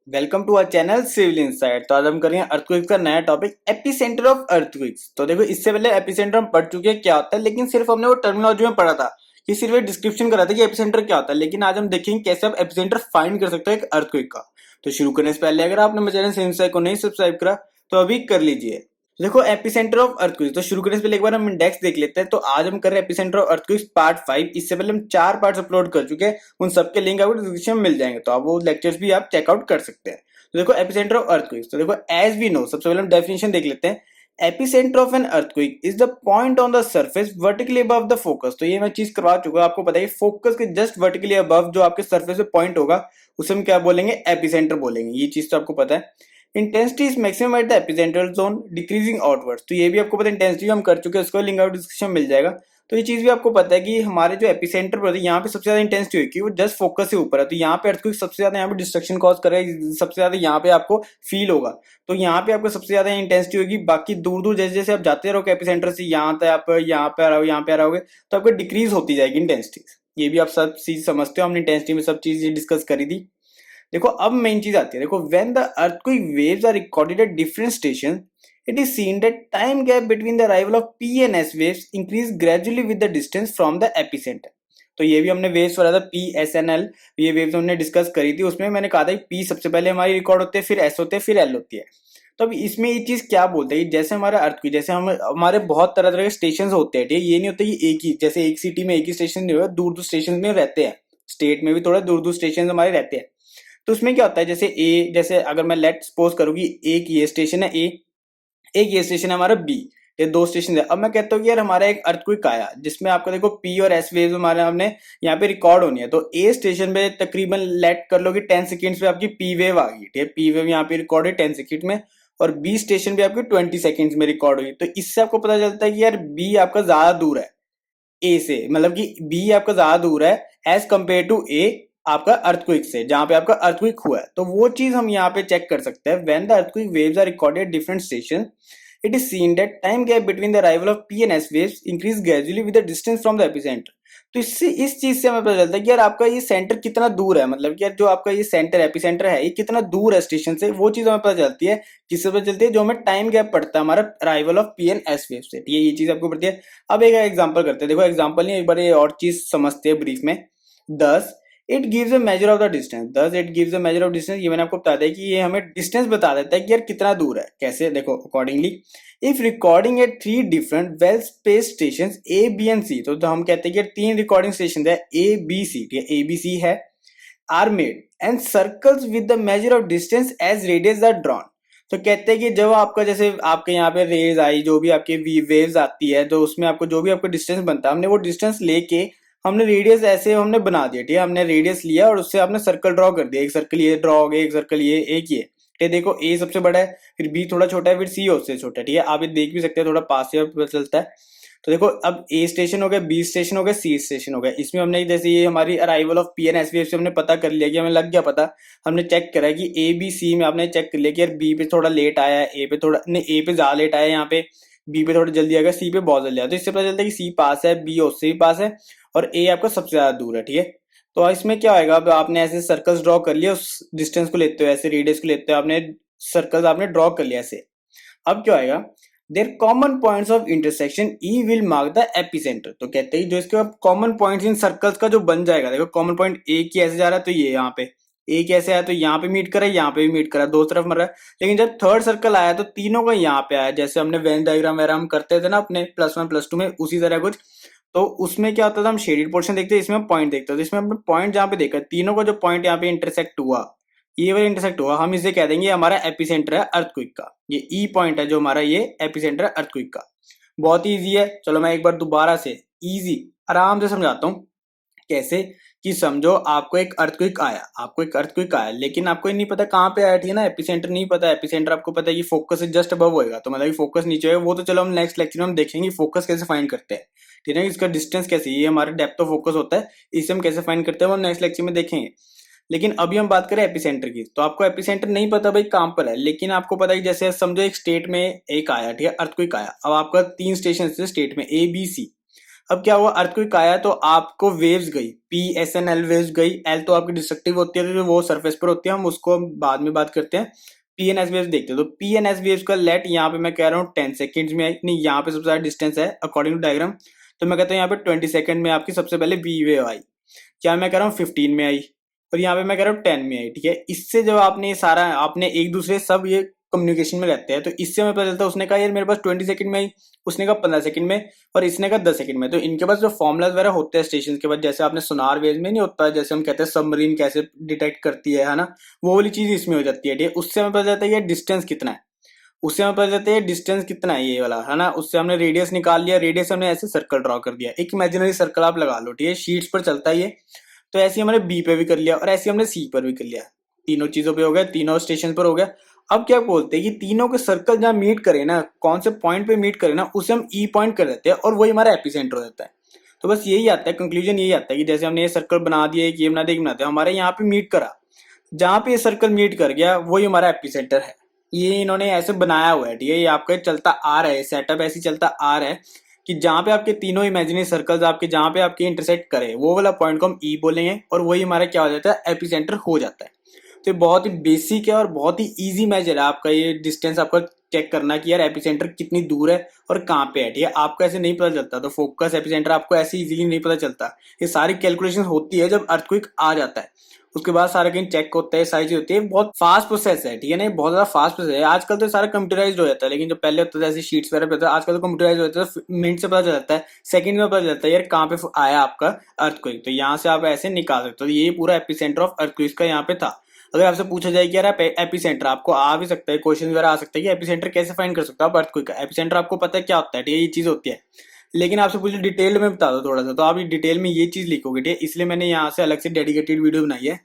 Welcome to our channel Civil Insight. तो आज हम करेंगे अर्थक्वेक्स का नया टॉपिक एपिसेंटर ऑफ अर्थक्वेक्स। तो देखो, इससे पहले एपिसेंटर हम पढ़ चुके हैं क्या होता है, लेकिन सिर्फ हमने वो टर्मिनोलॉजी में पढ़ा था कि सिर्फ एक डिस्क्रिप्शन करा था कि एपिसेंटर क्या होता है। लेकिन आज हम देखेंगे कैसे आप एपिसेंटर फाइंड कर सकते हो एक अर्थक्वेक का। तो शुरू करने से पहले अगर आपने मेरे चैनल सिविल इनसाइट को नहीं सब्सक्राइब करा तो अभी कर लीजिए। देखो, एपिसेंटर ऑफ अर्थक्वेक, तो शुरू करने से पहले एक बार हम इंडेक्स देख लेते हैं। तो आज हम कर रहे हैं एपिसेंटर ऑफ अर्थक्वेक पार्ट 5। इससे पहले हम 4 पार्ट्स अपलोड कर चुके हैं, उन सबके लिंक आपको डिस्क्रिप्शन में मिल जाएंगे, तो आप वो लेक्चर्स भी आप चेकआउट कर सकते हैं। तो देखो, एपिसेंटर ऑफ अर्थक्वेक, तो देखो एज वी नो, सबसे पहले हम डेफिनेशन देख लेते हैं। Epicentre of an earthquake is the point on the surface vertically above the focus. तो ये मैं चीज करवा चुका हूं, आपको पता है फोकस के जस्ट वर्टिकली अबव जो आपके सरफेस पे पॉइंट होगा उसे हम क्या बोलेंगे, एपिसेंटर बोलेंगे। ये चीज तो आपको पता है। Intensity is maximum at the epicentral zone decreasing outwards. तो ये भी आपको पता है, इंटेंसिटी हम कर चुके हैं, उसको लिंक आउट डिस्क्रिप्शन मिल जाएगा। तो ये चीज भी आपको पता है कि हमारे जो एपिसेंटर पर यहाँ पे सबसे ज्यादा इंटेंसिटी होगी वो जस्ट फोकस से ऊपर है। तो यहाँ पे अर्थक्वेक सबसे ज्यादा यहाँ पे डिस्ट्रक्शन कॉज कर रहा है, सबसे ज्यादा यहाँ पे आपको फील होगा। तो यहाँ पे आपको सबसे ज्यादा इंटेंसिटी होगी। बाकी दूर दूर जैसे जैसे आप जाते रहोगे एपिसेंटर से, यहाँ तक आप यहाँ पे आ रहे हो, यहाँ पे आ रहोगे, तो आपको डिक्रीज होती जाएगी इंटेंसिटी। ये भी आप सब चीज समझते हो, हमने इंटेंसिटी में सब चीज डिस्कस करी थी। देखो, अब मेन चीज आती है। देखो, when the earthquake waves are recorded at different station, it is seen that time gap between the arrival of P and S waves increase gradually with the distance from the epicenter। तो ये भी हमने waves पढ़ा था, P S N L. ये waves हमने discuss करी थी, उसमें मैंने कहा था पी सबसे पहले हमारी रिकॉर्ड होते हैं, फिर एस होते हैं, फिर एल होती है। तो अब इसमें ये चीज क्या बोलते हैं, जैसे हमारा अर्थक्वेक, जैसे हम हमारे बहुत तरह तरह के स्टेशन होते हैं, ठीक है। ये नहीं होता कि एक ही, जैसे एक सिटी में एक ही स्टेशन नहीं होगा, दूर दूर स्टेशन में रहते हैं। स्टेट में भी थोड़ा दूर दूर स्टेशन हमारे रहते हैं। तो उसमें क्या होता है, जैसे ए, जैसे अगर मैं लेट सपोज करूँ कि एक ये स्टेशन है ए, एक ये स्टेशन है हमारा बी, ये दो स्टेशन है। अब मैं कहता हूँ कि यार हमारा एक अर्थक्वेक आया जिसमें आपको देखो पी और एस वेव हमारे हमने यहाँ पे रिकॉर्ड होनी है। तो ए स्टेशन पे तकरीबन लेट कर लो कि 10 सेकेंड्स पे आपकी पी वेव आ गई, ठीक है। पी वेव यहाँ पे रिकॉर्ड है 10 सेकेंड में, और बी स्टेशन पे आपकी 20 सेकेंड्स में रिकॉर्ड हुई। तो इससे आपको पता चलता है कि यार बी आपका ज्यादा दूर है ए से, मतलब कि बी आपका ज्यादा दूर है एज कंपेयर टू ए आपका अर्थक्वेक से, जहां पे आपका अर्थक्वेक हुआ है। तो वो चीज हम यहाँ पे चेक कर सकते हैं। When the earthquake waves are recorded different station, it is seen that time gap between the arrival of P and S waves increase gradually with the distance from the epicenter। तो इससे इस चीज से हमें पता चलता है कि यार आपका ये सेंटर कितना दूर है, मतलब कि यार जो आपका ये सेंटर एपिसेंटर है ये कितना दूर है स्टेशन से, वो चीज हमें पता चलती है। किससे पता चलती है, जो हमें टाइम गैप पड़ता है हमारा arrival of P and S wave से, ठीक है। ये चीज आपको पड़ती है। अब एक एग्जांपल करते हैं। देखो, एग्जांपल नहीं, एक बार ये और चीज समझते हैं ब्रीफ में। Thus it gives a measure of the distance. Thus it gives a major of distance, ये मैंने आपको बता दिया कि ये हमें डिस्टेंस बता देता है कि यार कितना दूर है। कैसे, देखो accordingly if recording at 3 different well space station A B and C, तो हम कहते हैं कि 3 रिकॉर्डिंग स्टेशन है ए बी सी, ठीक है, ए बी सी है, are made and circles with the measure of distance as radius are drawn. तो कहते हैं कि जब आपका, जैसे आपके यहाँ पे रेज आई, जो भी आपकी वेव्स आती है, तो उसमें आपको जो भी आपका डिस्टेंस बनता है, हमने वो डिस्टेंस लेके हमने रेडियस ऐसे हमने बना दिया, ठीक है। हमने रेडियस लिया और उससे आपने सर्कल ड्रॉ कर दिया। एक सर्कल ये ड्रॉ हो गया, एक सर्कल ये, एक ये, ठीक है। देखो ए सबसे बड़ा है, फिर बी थोड़ा छोटा है, फिर सी उससे छोटा है, ठीक है। आप ये देख भी सकते हैं, थोड़ा पास से पता चलता है। तो देखो, अब ए स्टेशन हो गया, बी स्टेशन हो गया, सी स्टेशन हो गया। इसमें हमने जैसे ये हमारी arrival of P N S V से हमने पता कर लिया कि हमें लग गया पता। हमने चेक करा कि ए बी सी में आपने चेक कर लिया कि यार बी पे थोड़ा लेट आया है, ए पे थोड़ा नहीं, ए पे ज्यादा लेट आया है, यहाँ पे बी पे थोड़ा जल्दी आएगा, सी पे बहुत जल्दी आया। तो इससे पता चलता है कि सी पास है, बी उससे भी पास है, और ए आपका सबसे ज्यादा दूर है, ठीक है। तो इसमें क्या होगा, अब आपने ऐसे सर्कल्स ड्रॉ कर लिया, उस डिस्टेंस को लेते हो, ऐसे रेडियस को लेते हो, आपने सर्कल्स आपने ड्रॉ कर लिया ऐसे। अब क्या होगा, their common points of intersection E will mark the epicentre. तो कहते हैं जो इसके कॉमन पॉइंट्स इन सर्कल्स का जो बन जाएगा, देखो कॉमन पॉइंट ए की ऐसे जा रहा है, तो ये यहाँ पे ए कैसे आया, तो यहाँ पे मीट करा, यहाँ पे भी मीट करा, दो तरफ मर रहा है। लेकिन जब थर्ड सर्कल आया तो तीनों का यहाँ पे आया, जैसे हमने वेन डायग्राम वगैरह हम करते थे ना अपने +1 +2 में, उसी तरह कुछ। तो उसमें क्या होता था, हम शेडेड पोर्शन देखते हैं, इसमें हम पॉइंट देखते हैं। तो इसमें हमने पॉइंट जहाँ पे देखा, तीनों का जो पॉइंट यहाँ पे इंटरसेक्ट हुआ, ये वाला इंटरसेक्ट हुआ, हम इसे कह देंगे हमारा एपिसेंटर है अर्थक्वेक का। ये ई पॉइंट है जो हमारा, ये एपिसेंटर है अर्थक्वेक का। बहुत ही इजी है। चलो मैं एक बार दोबारा से इजी आराम से समझाता हूँ कैसे। कि समझो आपको एक अर्थक्वेक आया, आपको एक अर्थक्वेक आया, लेकिन आपको ये नहीं पता कहाँ पे आया, ठीक है ना। एपिसेंटर नहीं पता, एपिसेंटर आपको पता है कि फोकस से जस्ट अबव होएगा, तो मतलब कि फोकस नीचे होगा। वो तो चलो हम नेक्स्ट लेक्चर में हम देखेंगे फोकस कैसे फाइंड करते हैं, ठीक है। इसका डिस्टेंस कैसे, ये हमारा डेप्थ ऑफ फोकस होता है, इसे हम कैसे फाइंड करते हैं वो नेक्स्ट लेक्चर में देखेंगे। लेकिन अभी हम बात करें एपिसेंटर की। तो आपको एपिसेंटर नहीं पता भाई कहां पर है, लेकिन आपको पता है कि जैसे समझो एक स्टेट में एक आया, ठीक है, अर्थक्वेक आया। अब आपका 3 स्टेशन थे स्टेट में, ए बी सी। अब क्या हुआ, अर्थक्वेक आया तो आपको वेव्स गई, PSNL वेव्स गई। एल तो आपकी डिस्ट्रक्टिव होती है, तो वो सरफेस पर होती है, हम उसको बाद में बात करते हैं। PNS वेव्स देखते हैं, तो PNS वेव्स का लेट यहाँ पे मैं कह रहा हूँ 10 सेकेंड्स में आई, नहीं यहाँ पे सबसे ज्यादा डिस्टेंस है अकॉर्डिंग टू डायग्राम, तो मैं कहता हूँ यहाँ पे 20 सेकंड में आपकी सबसे पहले बी वेव आई। क्या मैं कह रहा हूँ 15 में आई, और यहाँ पे मैं कह रहा हूँ 10 में आई। ठीक है, इससे जब आपने ये सारा, आपने एक दूसरे सब ये कम्युनिकेशन में रहते हैं, तो इससे हमें पता चलता है, उसने कहा यार मेरे पास 20 सेकंड में आई, उसने कहा 15 सेकंड में, और इसने कहा 10 सेकंड में। तो इनके पास जो फॉर्मुलाज वगैरह होते हैं स्टेशन के बाद, जैसे आपने सोनार वेव में नहीं होता है, जैसे हम कहते हैं सबमरीन कैसे डिटेक्ट करती है ना, वो वाली चीज इसमें हो जाती है। ठीक है, उससे हमें पता चलता है ये डिस्टेंस कितना है, उससे हमें पता चलता है डिस्टेंस कितना है ये वाला, है ना। उससे हमने रेडियस निकाल लिया, रेडियस हमने ऐसे सर्कल ड्रॉ कर दिया, एक इमेजिनरी सर्कल आप लगा लो। ठीक है, शीट्स पर चलता है ये। तो ऐसे हमने बी पे भी कर लिया, और ऐसे हमने सी पर भी कर लिया, तीनों चीजों पे हो गया, तीनों स्टेशन पर हो गया। अब क्या बोलते हैं कि तीनों के सर्कल जहां मीट करे ना, कौन से पॉइंट पे मीट करे ना, उसे हम ई पॉइंट कर देते हैं, और वही हमारा एपिसेंटर हो जाता है। तो बस यही आता है, कंक्लूजन यही आता है कि जैसे हमने ये सर्कल बना दिया, एक ये बना दिया, एक बनाते हैं, हमारे यहाँ पे मीट करा, जहां पे ये सर्कल मीट कर गया वही हमारा एपिसेंटर है। ये इन्होंने ऐसे बनाया हुआ है। ठीक है, ये आपका चलता आ रहा है, सेटअप ऐसे चलता आ रहा है कि जहां पे आपके तीनों इमेजिनरी सर्कल्स आपके जहां पे आपके इंटरसेक्ट करे, वो वाला पॉइंट को हम ई बोलेंगे, और वही हमारा क्या हो जाता है, एपिसेंटर हो जाता है। तो ये बहुत ही बेसिक है और बहुत ही इजी मेजर है आपका, ये डिस्टेंस आपका चेक करना कि यार एपिसेंटर कितनी दूर है और कहाँ पे है। ठीक है, आपको ऐसे नहीं पता चलता, तो फोकस एपिसेंटर आपको ऐसे इजीली नहीं पता चलता। ये सारी कैलकुलेशन होती है जब अर्थक्वेक आ जाता है, उसके बाद सारा कहीं चेक होता है, सारी चीज होती है, बहुत फास्ट प्रोसेस है। ठीक है ना, बहुत ज्यादा फास्ट प्रोसेस है। आजकल तो सारा कंप्यूटराइज हो जाता है, लेकिन जो पहले होता था, जैसे शीट्स वगैरह पे होता था, आजकल तो कंप्यूटराइज हो जाता है, मिनट से पता चल जाता है, सेकंड में पता चलता है यार कहाँ पे आया आपका अर्थक्वेक। तो यहाँ से आप ऐसे निकाल सकते हो। ये पूरा एपिसेंटर ऑफ अर्थक्वेक का यहाँ पे था। अगर आपसे पूछा जाए कि यार आप एपिसेंटर, आपको आ भी सकता है क्वेश्चन वगैरह आ सकता है कि एपिसेंटर कैसे फाइंड कर सकते हो आप अर्थक्वेक का। एपिसेंटर आपको पता है क्या होता है, ठीक है, ये चीज होती है, लेकिन आपसे पूछे डिटेल में बता दो थोड़ा सा, तो आप डिटेल में ये चीज लिखोगे। ठीक है, इसलिए मैंने यहाँ से अलग से डेडिकेटेड वीडियो बनाई है,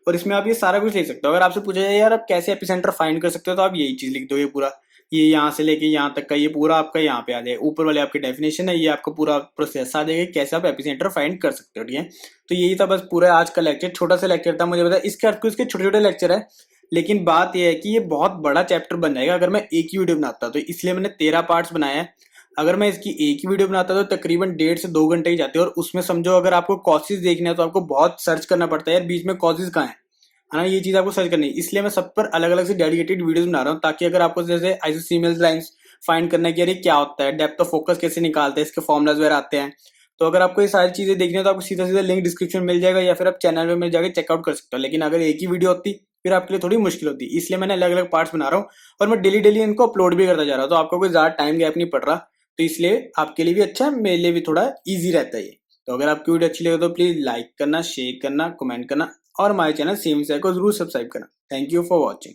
और इसमें आप ये सारा कुछ लिख सकते हो। अगर आपसे पूछा जाए यार आप कैसे एपिसेंटर फाइंड कर सकते हो, तो आप यही चीज लिख दो, ये पूरा, ये यहाँ से लेके यहाँ तक का ये पूरा आपका यहाँ पे आ जाए, ऊपर वाले आपकी डेफिनेशन है, ये आपको पूरा प्रोसेस आ जाएगा कैसे आप एपिसेंटर फाइंड कर सकते हो। ठीक है, तो यही था बस पूरा आज का लेक्चर, छोटा सा लेक्चर था, मुझे पता है इसके अर्थ इसके छोटे छोटे लेक्चर है, लेकिन बात यह है कि ये बहुत बड़ा चैप्टर बन जाएगा अगर मैं एक ही वीडियो बनाता, तो इसलिए मैंने 13 पार्ट्स बनाया है। अगर मैं इसकी एक ही वीडियो बनाता तो तकरीबन 1.5 से 2 घंटे ही जाते, और उसमें समझो अगर आपको कॉसेज देखने हैं तो आपको बहुत सर्च करना पड़ता है यार बीच में कॉसेज कहाँ है ना, ये चीज आपको सर्च करनी है। इसलिए मैं सब पर अलग अलग से डेडिकेटेड वीडियोस बना रहा हूँ, ताकि अगर आपको जैसे आइसोसीमल लाइंस फाइंड करना है कि यार ये क्या होता है, डेप्थ ऑफ फोकस कैसे निकालते हैं, इसके फॉर्मुलाज वगैरह आते हैं, तो अगर आपको ये सारी चीजें देखनी है तो आपको सीधा सीधा लिंक डिस्क्रिप्शन में मिल जाएगा, या फिर आप चैनल में मिल जाएगा, चेकआउट कर सकते हो। लेकिन अगर एक ही वीडियो होती फिर आपके लिए थोड़ी मुश्किल होती, इसलिए मैंने अलग अलग पार्ट्स बना रहा हूँ, और मैं डेली डेली इनको अपलोड भी करता जा रहा हूँ, तो आपको कोई ज्यादा टाइम गैप नहीं पड़ रहा। तो इसलिए आपके लिए भी अच्छा है, मेरे लिए भी थोड़ा ईजी रहता है ये। तो अगर आपकी वीडियो अच्छी लगे तो प्लीज लाइक करना, शेयर करना, कमेंट करना, और हमारे चैनल सेम को जरूर सब्सक्राइब करना। Thank you for watching.